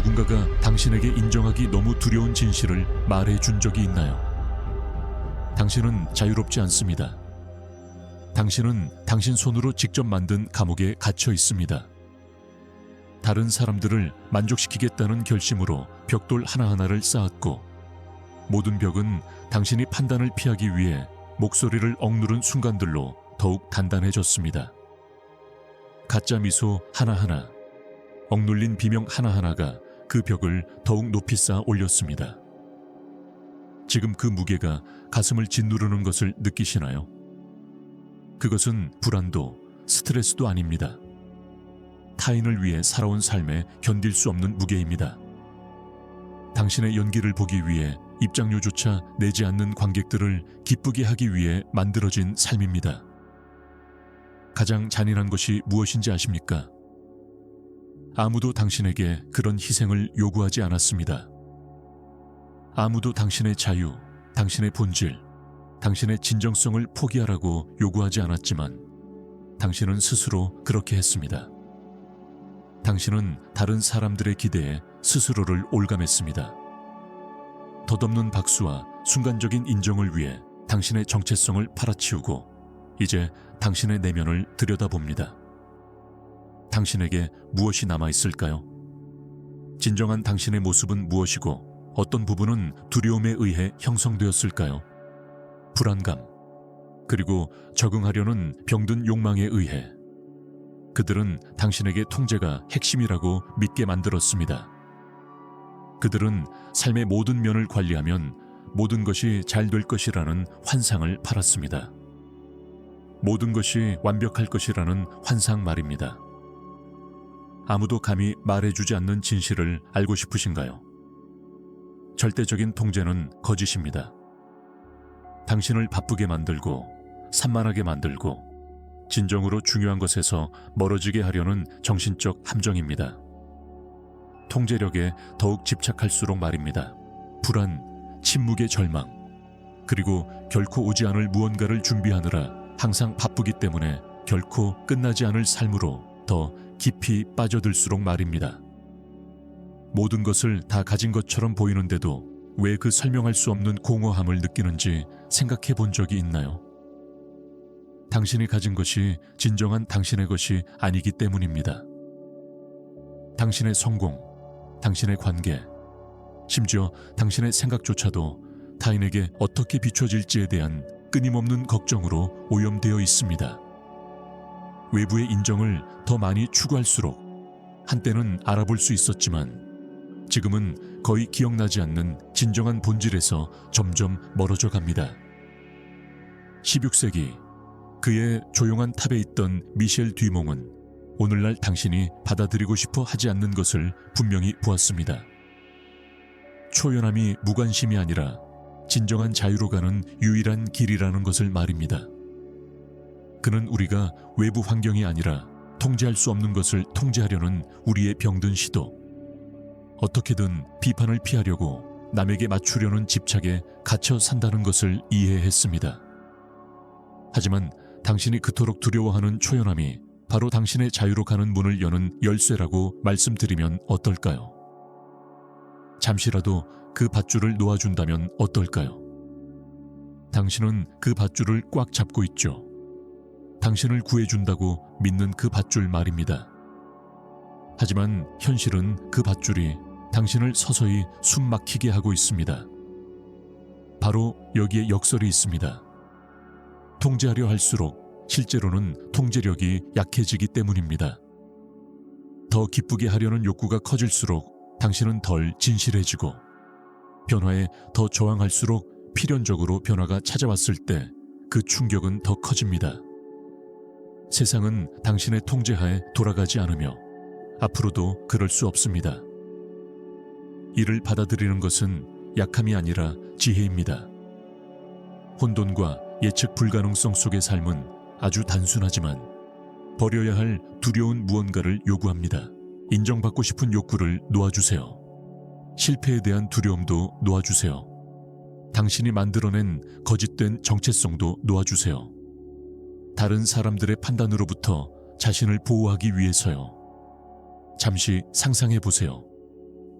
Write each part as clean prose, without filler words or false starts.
누군가가 당신에게 인정하기 너무 두려운 진실을 말해 준 적이 있나요? 당신은 자유롭지 않습니다. 당신은 당신 손으로 직접 만든 감옥에 갇혀 있습니다. 다른 사람들을 만족시키겠다는 결심으로 벽돌 하나하나를 쌓았고, 모든 벽은 당신이 판단을 피하기 위해 목소리를 억누른 순간들로 더욱 단단해졌습니다. 가짜 미소 하나하나, 억눌린 비명 하나하나가 그 벽을 더욱 높이 쌓아 올렸습니다. 지금 그 무게가 가슴을 짓누르는 것을 느끼시나요? 그것은 불안도, 스트레스도 아닙니다. 타인을 위해 살아온 삶에 견딜 수 없는 무게입니다. 당신의 연기를 보기 위해 입장료조차 내지 않는 관객들을 기쁘게 하기 위해 만들어진 삶입니다. 가장 잔인한 것이 무엇인지 아십니까? 아무도 당신에게 그런 희생을 요구하지 않았습니다. 아무도 당신의 자유, 당신의 본질, 당신의 진정성을 포기하라고 요구하지 않았지만 당신은 스스로 그렇게 했습니다. 당신은 다른 사람들의 기대에 스스로를 올감했습니다. 덧없는 박수와 순간적인 인정을 위해 당신의 정체성을 팔아치우고 이제 당신의 내면을 들여다봅니다. 당신에게 무엇이 남아있을까요? 진정한 당신의 모습은 무엇이고 어떤 부분은 두려움에 의해 형성되었을까요? 불안감, 그리고 적응하려는 병든 욕망에 의해 그들은 당신에게 통제가 핵심이라고 믿게 만들었습니다. 그들은 삶의 모든 면을 관리하면 모든 것이 잘 될 것이라는 환상을 팔았습니다. 모든 것이 완벽할 것이라는 환상 말입니다. 아무도 감히 말해주지 않는 진실을 알고 싶으신가요? 절대적인 통제는 거짓입니다. 당신을 바쁘게 만들고 산만하게 만들고 진정으로 중요한 것에서 멀어지게 하려는 정신적 함정입니다. 통제력에 더욱 집착할수록 말입니다. 불안, 침묵의 절망, 그리고 결코 오지 않을 무언가를 준비하느라 항상 바쁘기 때문에 결코 끝나지 않을 삶으로 더 깊이 빠져들수록 말입니다. 모든 것을 다 가진 것처럼 보이는데도 왜 그 설명할 수 없는 공허함을 느끼는지 생각해 본 적이 있나요? 당신이 가진 것이 진정한 당신의 것이 아니기 때문입니다. 당신의 성공, 당신의 관계, 심지어 당신의 생각조차도 타인에게 어떻게 비춰질지에 대한 끊임없는 걱정으로 오염되어 있습니다. 외부의 인정을 더 많이 추구할수록 한때는 알아볼 수 있었지만 지금은 거의 기억나지 않는 진정한 본질에서 점점 멀어져 갑니다. 16세기 그의 조용한 탑에 있던 미셸 뒤몽은 오늘날 당신이 받아들이고 싶어 하지 않는 것을 분명히 보았습니다. 초연함이 무관심이 아니라 진정한 자유로 가는 유일한 길이라는 것을 말입니다. 그는 우리가 외부 환경이 아니라 통제할 수 없는 것을 통제하려는 우리의 병든 시도, 어떻게든 비판을 피하려고 남에게 맞추려는 집착에 갇혀 산다는 것을 이해했습니다. 하지만 당신이 그토록 두려워하는 초연함이 바로 당신의 자유로 가는 문을 여는 열쇠라고 말씀드리면 어떨까요? 잠시라도 그 밧줄을 놓아준다면 어떨까요? 당신은 그 밧줄을 꽉 잡고 있죠. 당신을 구해준다고 믿는 그 밧줄 말입니다. 하지만 현실은 그 밧줄이 당신을 서서히 숨 막히게 하고 있습니다. 바로 여기에 역설이 있습니다. 통제하려 할수록 실제로는 통제력이 약해지기 때문입니다. 더 기쁘게 하려는 욕구가 커질수록 당신은 덜 진실해지고 변화에 더 저항할수록 필연적으로 변화가 찾아왔을 때 그 충격은 더 커집니다. 세상은 당신의 통제하에 돌아가지 않으며 앞으로도 그럴 수 없습니다. 이를 받아들이는 것은 약함이 아니라 지혜입니다. 혼돈과 예측 불가능성 속의 삶은 아주 단순하지만 버려야 할 두려운 무언가를 요구합니다. 인정받고 싶은 욕구를 놓아주세요. 실패에 대한 두려움도 놓아주세요. 당신이 만들어낸 거짓된 정체성도 놓아주세요. 다른 사람들의 판단으로부터 자신을 보호하기 위해서요. 잠시 상상해 보세요.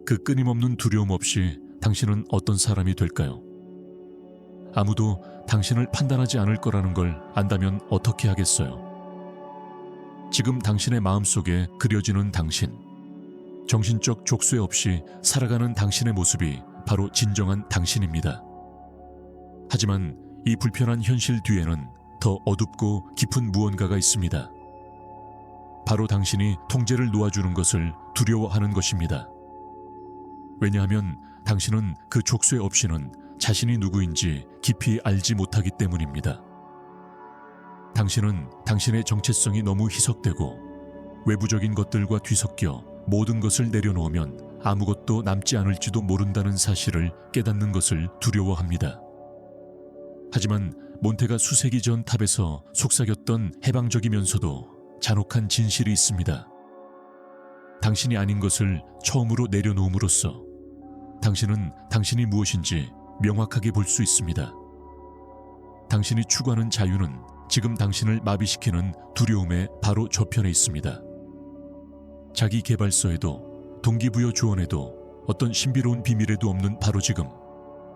그 끊임없는 두려움 없이 당신은 어떤 사람이 될까요? 아무도 당신을 판단하지 않을 거라는 걸 안다면 어떻게 하겠어요? 지금 당신의 마음속에 그려지는 당신, 정신적 족쇄 없이 살아가는 당신의 모습이 바로 진정한 당신입니다. 하지만 이 불편한 현실 뒤에는 더 어둡고 깊은 무언가가 있습니다. 바로 당신이 통제를 놓아주는 것을 두려워하는 것입니다. 왜냐하면 당신은 그 족쇄 없이는 자신이 누구인지 깊이 알지 못하기 때문입니다. 당신은 당신의 정체성이 너무 희석되고 외부적인 것들과 뒤섞여 모든 것을 내려놓으면 아무것도 남지 않을지도 모른다는 사실을 깨닫는 것을 두려워합니다. 하지만 몬테가 수세기 전 탑에서 속삭였던 해방적이면서도 잔혹한 진실이 있습니다. 당신이 아닌 것을 처음으로 내려놓음으로써 당신은 당신이 무엇인지 명확하게 볼 수 있습니다. 당신이 추구하는 자유는 지금 당신을 마비시키는 두려움의 바로 저편에 있습니다. 자기 개발서에도 동기부여 조언에도 어떤 신비로운 비밀에도 없는 바로 지금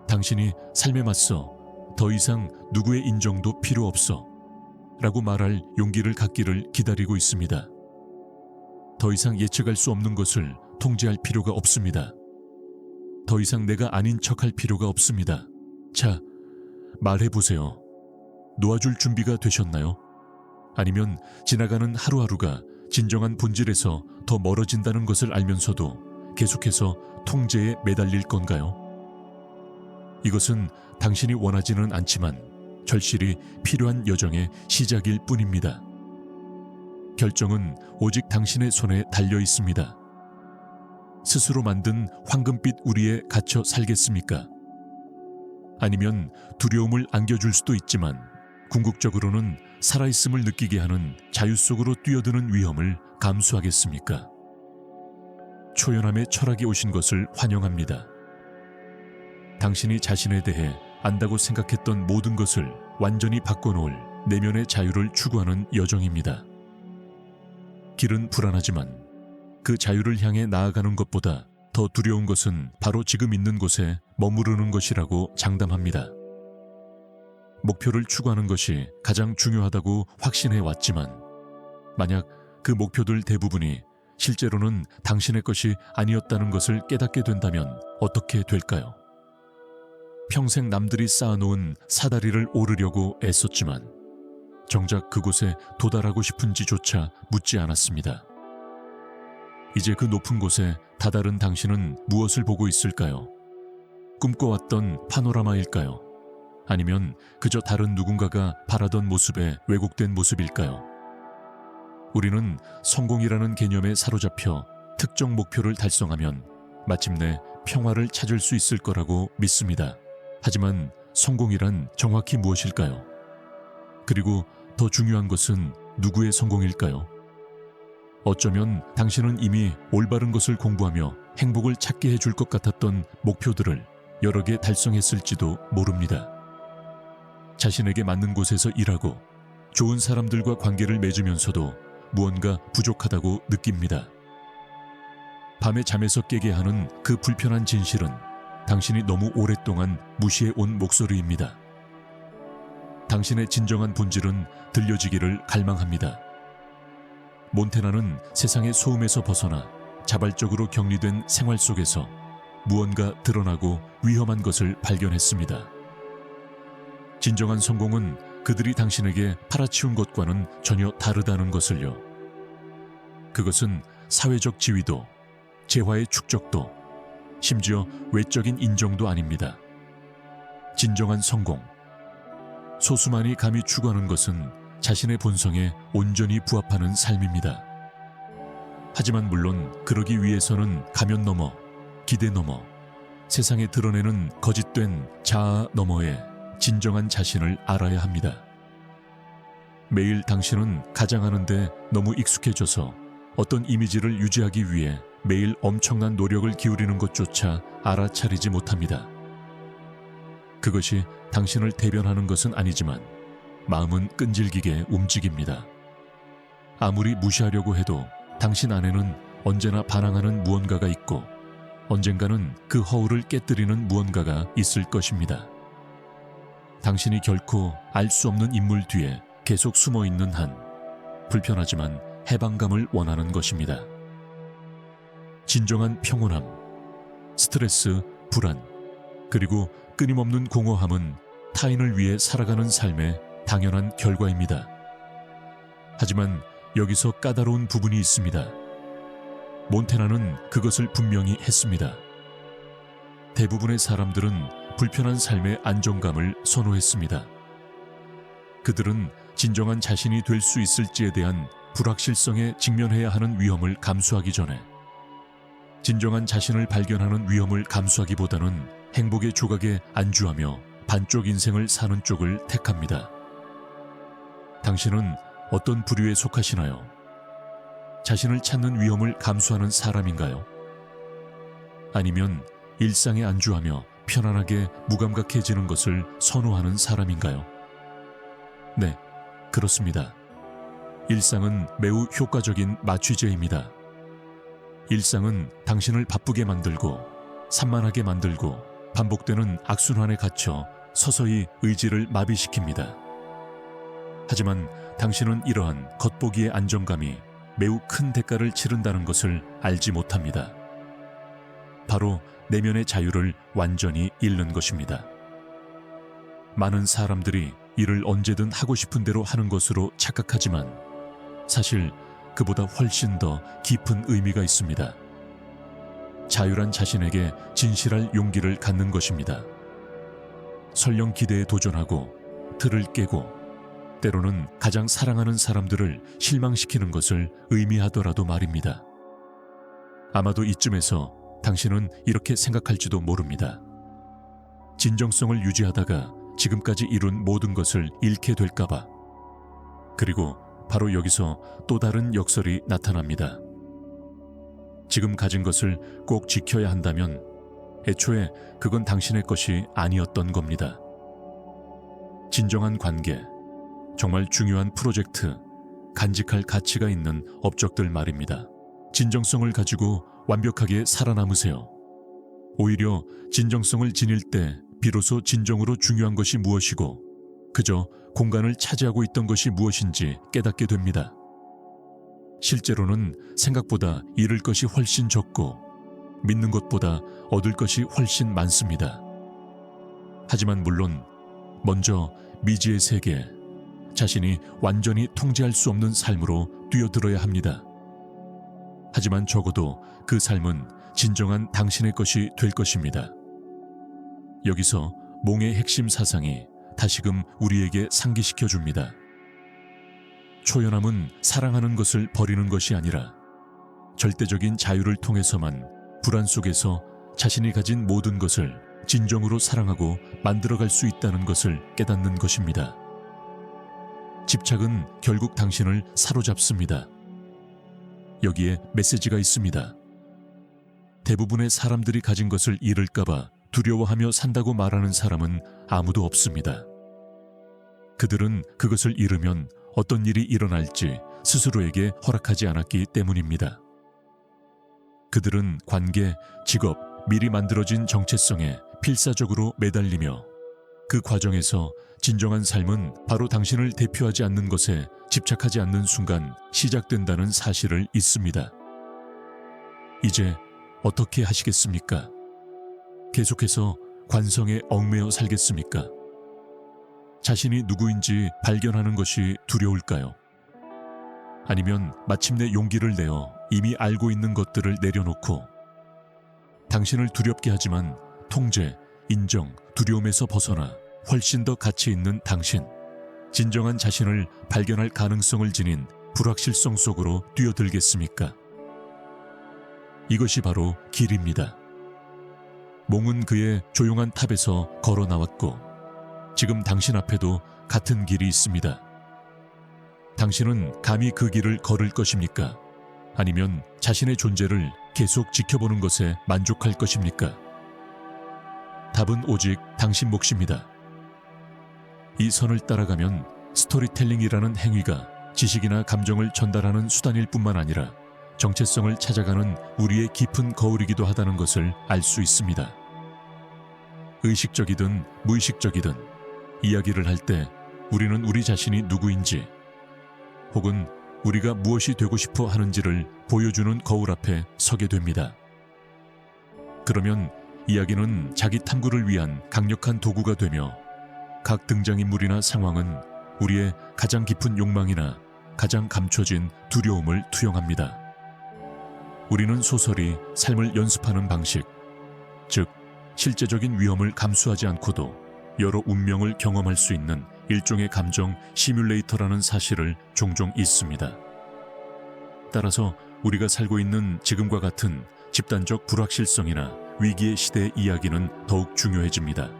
당신이 삶에 맞서 더 이상 누구의 인정도 필요 없어 라고 말할 용기를 갖기를 기다리고 있습니다. 더 이상 예측할 수 없는 것을 통제할 필요가 없습니다. 더 이상 내가 아닌 척할 필요가 없습니다. 자, 말해보세요. 놓아줄 준비가 되셨나요? 아니면 지나가는 하루하루가 진정한 본질에서 더 멀어진다는 것을 알면서도 계속해서 통제에 매달릴 건가요? 이것은 당신이 원하지는 않지만 절실히 필요한 여정의 시작일 뿐입니다. 결정은 오직 당신의 손에 달려 있습니다. 스스로 만든 황금빛 우리에 갇혀 살겠습니까? 아니면 두려움을 안겨줄 수도 있지만 궁극적으로는 살아있음을 느끼게 하는 자유 속으로 뛰어드는 위험을 감수하겠습니까? 초연함의 철학이 오신 것을 환영합니다. 당신이 자신에 대해 안다고 생각했던 모든 것을 완전히 바꿔놓을 내면의 자유를 추구하는 여정입니다. 길은 불안하지만 그 자유를 향해 나아가는 것보다 더 두려운 것은 바로 지금 있는 곳에 머무르는 것이라고 장담합니다. 목표를 추구하는 것이 가장 중요하다고 확신해 왔지만 만약 그 목표들 대부분이 실제로는 당신의 것이 아니었다는 것을 깨닫게 된다면 어떻게 될까요? 평생 남들이 쌓아놓은 사다리를 오르려고 애썼지만 정작 그곳에 도달하고 싶은지조차 묻지 않았습니다. 이제 그 높은 곳에 다다른 당신은 무엇을 보고 있을까요? 꿈꿔왔던 파노라마일까요? 아니면 그저 다른 누군가가 바라던 모습의 왜곡된 모습일까요? 우리는 성공이라는 개념에 사로잡혀 특정 목표를 달성하면 마침내 평화를 찾을 수 있을 거라고 믿습니다. 하지만 성공이란 정확히 무엇일까요? 그리고 더 중요한 것은 누구의 성공일까요? 어쩌면 당신은 이미 올바른 것을 공부하며 행복을 찾게 해줄 것 같았던 목표들을 여러 개 달성했을지도 모릅니다. 자신에게 맞는 곳에서 일하고 좋은 사람들과 관계를 맺으면서도 무언가 부족하다고 느낍니다. 밤에 잠에서 깨게 하는 그 불편한 진실은 당신이 너무 오랫동안 무시해온 목소리입니다. 당신의 진정한 본질은 들려지기를 갈망합니다. 몬테나는 세상의 소음에서 벗어나 자발적으로 격리된 생활 속에서 무언가 드러나고 위험한 것을 발견했습니다. 진정한 성공은 그들이 당신에게 팔아치운 것과는 전혀 다르다는 것을요. 그것은 사회적 지위도, 재화의 축적도, 심지어 외적인 인정도 아닙니다. 진정한 성공, 소수만이 감히 추구하는 것은 자신의 본성에 온전히 부합하는 삶입니다. 하지만 물론 그러기 위해서는 가면 너머, 기대 너머, 세상에 드러내는 거짓된 자아 너머의 진정한 자신을 알아야 합니다. 매일 당신은 가장하는데 너무 익숙해져서 어떤 이미지를 유지하기 위해 매일 엄청난 노력을 기울이는 것조차 알아차리지 못합니다. 그것이 당신을 대변하는 것은 아니지만 마음은 끈질기게 움직입니다. 아무리 무시하려고 해도 당신 안에는 언제나 반항하는 무언가가 있고 언젠가는 그 허울을 깨뜨리는 무언가가 있을 것입니다. 당신이 결코 알 수 없는 인물 뒤에 계속 숨어 있는 한 불편하지만 해방감을 원하는 것입니다. 진정한 평온함, 스트레스, 불안, 그리고 끊임없는 공허함은 타인을 위해 살아가는 삶의 당연한 결과입니다. 하지만 여기서 까다로운 부분이 있습니다. 몬테나는 그것을 분명히 했습니다. 대부분의 사람들은 불편한 삶의 안정감을 선호했습니다. 그들은 진정한 자신이 될 수 있을지에 대한 불확실성에 직면해야 하는 위험을 감수하기 전에 진정한 자신을 발견하는 위험을 감수하기보다는 행복의 조각에 안주하며 반쪽 인생을 사는 쪽을 택합니다. 당신은 어떤 부류에 속하시나요? 자신을 찾는 위험을 감수하는 사람인가요? 아니면 일상에 안주하며 편안하게 무감각해지는 것을 선호하는 사람인가요? 네, 그렇습니다. 일상은 매우 효과적인 마취제입니다. 일상은 당신을 바쁘게 만들고 산만하게 만들고 반복되는 악순환에 갇혀 서서히 의지를 마비시킵니다. 하지만 당신은 이러한 겉보기의 안정감이 매우 큰 대가를 치른다는 것을 알지 못합니다. 바로 내면의 자유를 완전히 잃는 것입니다. 많은 사람들이 이를 언제든 하고 싶은 대로 하는 것으로 착각하지만 사실 그보다 훨씬 더 깊은 의미가 있습니다. 자유란 자신에게 진실할 용기를 갖는 것입니다. 설령 기대에 도전하고 틀을 깨고 때로는 가장 사랑하는 사람들을 실망시키는 것을 의미하더라도 말입니다. 아마도 이쯤에서 당신은 이렇게 생각할지도 모릅니다. 진정성을 유지하다가 지금까지 이룬 모든 것을 잃게 될까봐. 그리고 바로 여기서 또 다른 역설이 나타납니다. 지금 가진 것을 꼭 지켜야 한다면 애초에 그건 당신의 것이 아니었던 겁니다. 진정한 관계, 정말 중요한 프로젝트, 간직할 가치가 있는 업적들 말입니다. 진정성을 가지고 완벽하게 살아남으세요. 오히려 진정성을 지닐 때 비로소 진정으로 중요한 것이 무엇이고 그저 공간을 차지하고 있던 것이 무엇인지 깨닫게 됩니다. 실제로는 생각보다 잃을 것이 훨씬 적고 믿는 것보다 얻을 것이 훨씬 많습니다. 하지만 물론 먼저 미지의 세계, 자신이 완전히 통제할 수 없는 삶으로 뛰어들어야 합니다. 하지만 적어도 그 삶은 진정한 당신의 것이 될 것입니다. 여기서 몽의 핵심 사상이 다시금 우리에게 상기시켜 줍니다. 초연함은 사랑하는 것을 버리는 것이 아니라 절대적인 자유를 통해서만 불안 속에서 자신이 가진 모든 것을 진정으로 사랑하고 만들어갈 수 있다는 것을 깨닫는 것입니다. 집착은 결국 당신을 사로잡습니다. 여기에 메시지가 있습니다. 대부분의 사람들이 가진 것을 잃을까봐 두려워하며 산다고 말하는 사람은 아무도 없습니다. 그들은 그것을 잃으면 어떤 일이 일어날지 스스로에게 허락하지 않았기 때문입니다. 그들은 관계, 직업, 미리 만들어진 정체성에 필사적으로 매달리며 그 과정에서 진정한 삶은 바로 당신을 대표하지 않는 것에 집착하지 않는 순간 시작된다는 사실을 잊습니다. 이제 어떻게 하시겠습니까? 계속해서 관성에 얽매여 살겠습니까? 자신이 누구인지 발견하는 것이 두려울까요? 아니면 마침내 용기를 내어 이미 알고 있는 것들을 내려놓고 당신을 두렵게 하지만 통제, 인정, 두려움에서 벗어나 훨씬 더 가치 있는 당신, 진정한 자신을 발견할 가능성을 지닌 불확실성 속으로 뛰어들겠습니까? 이것이 바로 길입니다. 몽은 그의 조용한 탑에서 걸어 나왔고 지금 당신 앞에도 같은 길이 있습니다. 당신은 감히 그 길을 걸을 것입니까? 아니면 자신의 존재를 계속 지켜보는 것에 만족할 것입니까? 답은 오직 당신 몫입니다. 이 선을 따라가면 스토리텔링이라는 행위가 지식이나 감정을 전달하는 수단일 뿐만 아니라 정체성을 찾아가는 우리의 깊은 거울이기도 하다는 것을 알 수 있습니다. 의식적이든 무의식적이든 이야기를 할 때 우리는 우리 자신이 누구인지 혹은 우리가 무엇이 되고 싶어 하는지를 보여주는 거울 앞에 서게 됩니다. 그러면 이야기는 자기 탐구를 위한 강력한 도구가 되며 각 등장인물이나 상황은 우리의 가장 깊은 욕망이나 가장 감춰진 두려움을 투영합니다. 우리는 소설이 삶을 연습하는 방식, 즉 실제적인 위험을 감수하지 않고도 여러 운명을 경험할 수 있는 일종의 감정 시뮬레이터라는 사실을 종종 잊습니다. 따라서 우리가 살고 있는 지금과 같은 집단적 불확실성이나 위기의 시대의 이야기는 더욱 중요해집니다.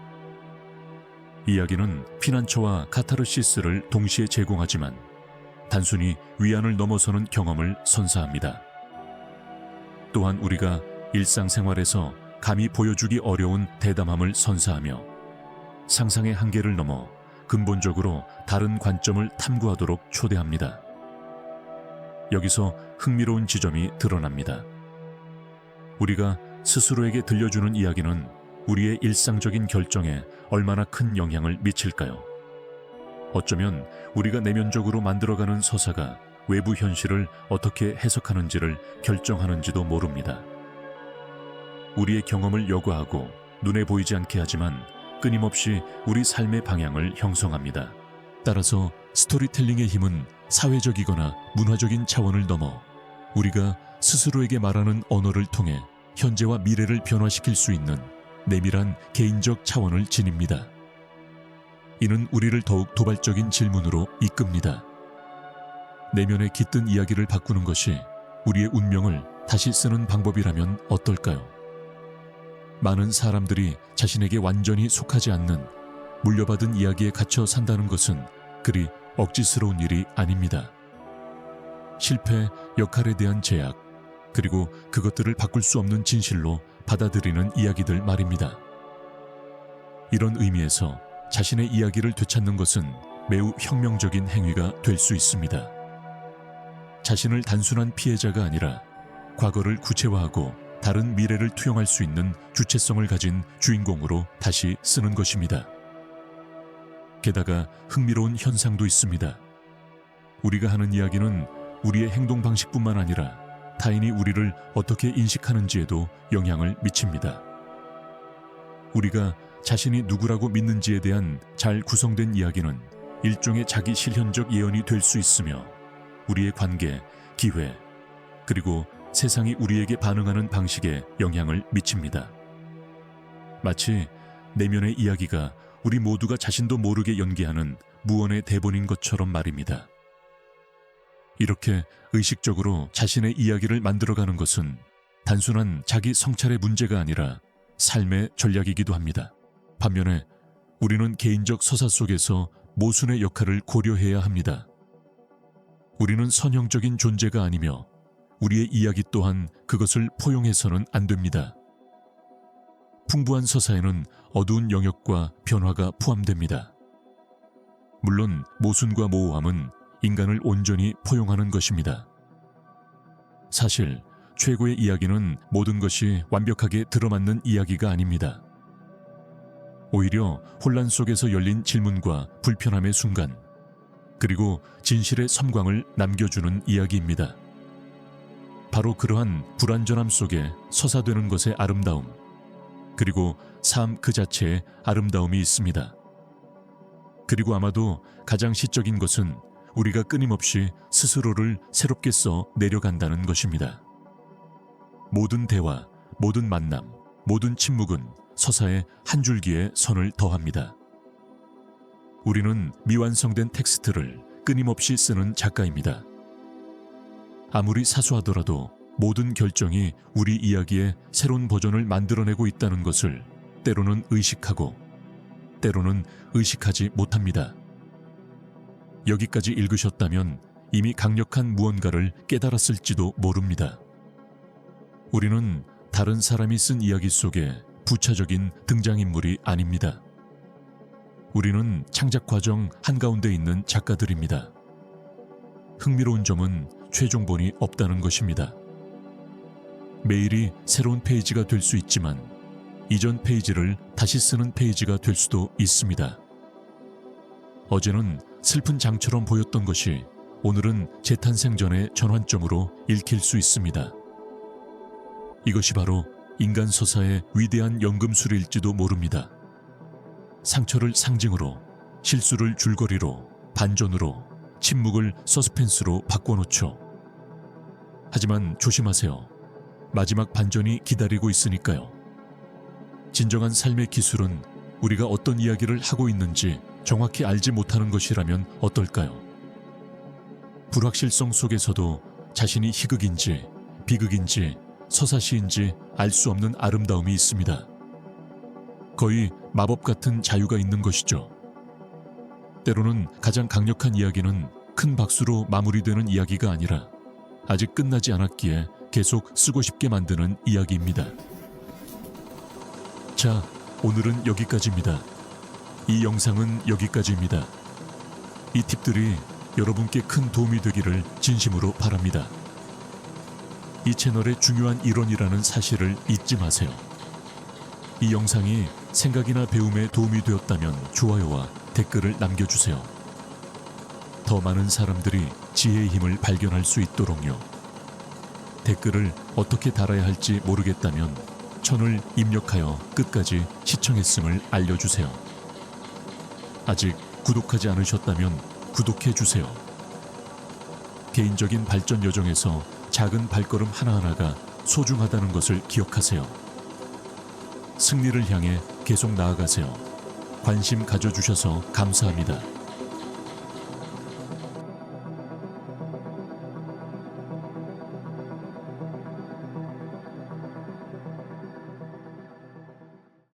이야기는 피난처와 카타르시스를 동시에 제공하지만 단순히 위안을 넘어서는 경험을 선사합니다. 또한 우리가 일상생활에서 감히 보여주기 어려운 대담함을 선사하며 상상의 한계를 넘어 근본적으로 다른 관점을 탐구하도록 초대합니다. 여기서 흥미로운 지점이 드러납니다. 우리가 스스로에게 들려주는 이야기는 우리의 일상적인 결정에 얼마나 큰 영향을 미칠까요? 어쩌면 우리가 내면적으로 만들어가는 서사가 외부 현실을 어떻게 해석하는지를 결정하는지도 모릅니다. 우리의 경험을 여과하고 눈에 보이지 않게 하지만 끊임없이 우리 삶의 방향을 형성합니다. 따라서 스토리텔링의 힘은 사회적이거나 문화적인 차원을 넘어 우리가 스스로에게 말하는 언어를 통해 현재와 미래를 변화시킬 수 있는 내밀한 개인적 차원을 지닙니다. 이는 우리를 더욱 도발적인 질문으로 이끕니다. 내면의 깃든 이야기를 바꾸는 것이 우리의 운명을 다시 쓰는 방법이라면 어떨까요? 많은 사람들이 자신에게 완전히 속하지 않는 물려받은 이야기에 갇혀 산다는 것은 그리 억지스러운 일이 아닙니다. 실패, 역할에 대한 제약, 그리고 그것들을 바꿀 수 없는 진실로 받아들이는 이야기들 말입니다. 이런 의미에서 자신의 이야기를 되찾는 것은 매우 혁명적인 행위가 될 수 있습니다. 자신을 단순한 피해자가 아니라 과거를 구체화하고 다른 미래를 투영할 수 있는 주체성을 가진 주인공으로 다시 쓰는 것입니다. 게다가 흥미로운 현상도 있습니다. 우리가 하는 이야기는 우리의 행동 방식뿐만 아니라 타인이 우리를 어떻게 인식하는지에도 영향을 미칩니다. 우리가 자신이 누구라고 믿는지에 대한 잘 구성된 이야기는 일종의 자기 실현적 예언이 될 수 있으며 우리의 관계, 기회, 그리고 세상이 우리에게 반응하는 방식에 영향을 미칩니다. 마치 내면의 이야기가 우리 모두가 자신도 모르게 연기하는 무언의 대본인 것처럼 말입니다. 이렇게 의식적으로 자신의 이야기를 만들어가는 것은 단순한 자기 성찰의 문제가 아니라 삶의 전략이기도 합니다. 반면에 우리는 개인적 서사 속에서 모순의 역할을 고려해야 합니다. 우리는 선형적인 존재가 아니며 우리의 이야기 또한 그것을 포용해서는 안 됩니다. 풍부한 서사에는 어두운 영역과 변화가 포함됩니다. 물론 모순과 모호함은 인간을 온전히 포용하는 것입니다. 사실 최고의 이야기는 모든 것이 완벽하게 들어맞는 이야기가 아닙니다. 오히려 혼란 속에서 열린 질문과 불편함의 순간, 그리고 진실의 섬광을 남겨주는 이야기입니다. 바로 그러한 불완전함 속에 서사되는 것의 아름다움, 그리고 삶 그 자체의 아름다움이 있습니다. 그리고 아마도 가장 시적인 것은 우리가 끊임없이 스스로를 새롭게 써 내려간다는 것입니다. 모든 대화, 모든 만남, 모든 침묵은 서사에 한 줄기의 선을 더합니다. 우리는 미완성된 텍스트를 끊임없이 쓰는 작가입니다. 아무리 사소하더라도 모든 결정이 우리 이야기의 새로운 버전을 만들어내고 있다는 것을 때로는 의식하고 때로는 의식하지 못합니다. 여기까지 읽으셨다면 이미 강력한 무언가를 깨달았을지도 모릅니다. 우리는 다른 사람이 쓴 이야기 속에 부차적인 등장인물이 아닙니다. 우리는 창작 과정 한가운데 있는 작가들입니다. 흥미로운 점은 최종본이 없다는 것입니다. 매일이 새로운 페이지가 될 수 있지만 이전 페이지를 다시 쓰는 페이지가 될 수도 있습니다. 어제는 슬픈 장처럼 보였던 것이 오늘은 재탄생 전의 전환점으로 읽힐 수 있습니다. 이것이 바로 인간 서사의 위대한 연금술일지도 모릅니다. 상처를 상징으로, 실수를 줄거리로, 반전으로, 침묵을 서스펜스로 바꿔놓죠. 하지만 조심하세요. 마지막 반전이 기다리고 있으니까요. 진정한 삶의 기술은 우리가 어떤 이야기를 하고 있는지 정확히 알지 못하는 것이라면 어떨까요? 불확실성 속에서도 자신이 희극인지 비극인지 서사시인지 알 수 없는 아름다움이 있습니다. 거의 마법 같은 자유가 있는 것이죠. 때로는 가장 강력한 이야기는 큰 박수로 마무리되는 이야기가 아니라 아직 끝나지 않았기에 계속 쓰고 싶게 만드는 이야기입니다. 자, 오늘은 여기까지입니다. 이 영상은 여기까지입니다. 이 팁들이 여러분께 큰 도움이 되기를 진심으로 바랍니다. 이 채널의 중요한 일원이라는 사실을 잊지 마세요. 이 영상이 생각이나 배움에 도움이 되었다면 좋아요와 댓글을 남겨주세요. 더 많은 사람들이 지혜의 힘을 발견할 수 있도록요. 댓글을 어떻게 달아야 할지 모르겠다면 천을 입력하여 끝까지 시청했음을 알려주세요. 아직 구독하지 않으셨다면 구독해주세요. 개인적인 발전 여정에서 작은 발걸음 하나하나가 소중하다는 것을 기억하세요. 승리를 향해 계속 나아가세요. 관심 가져주셔서 감사합니다.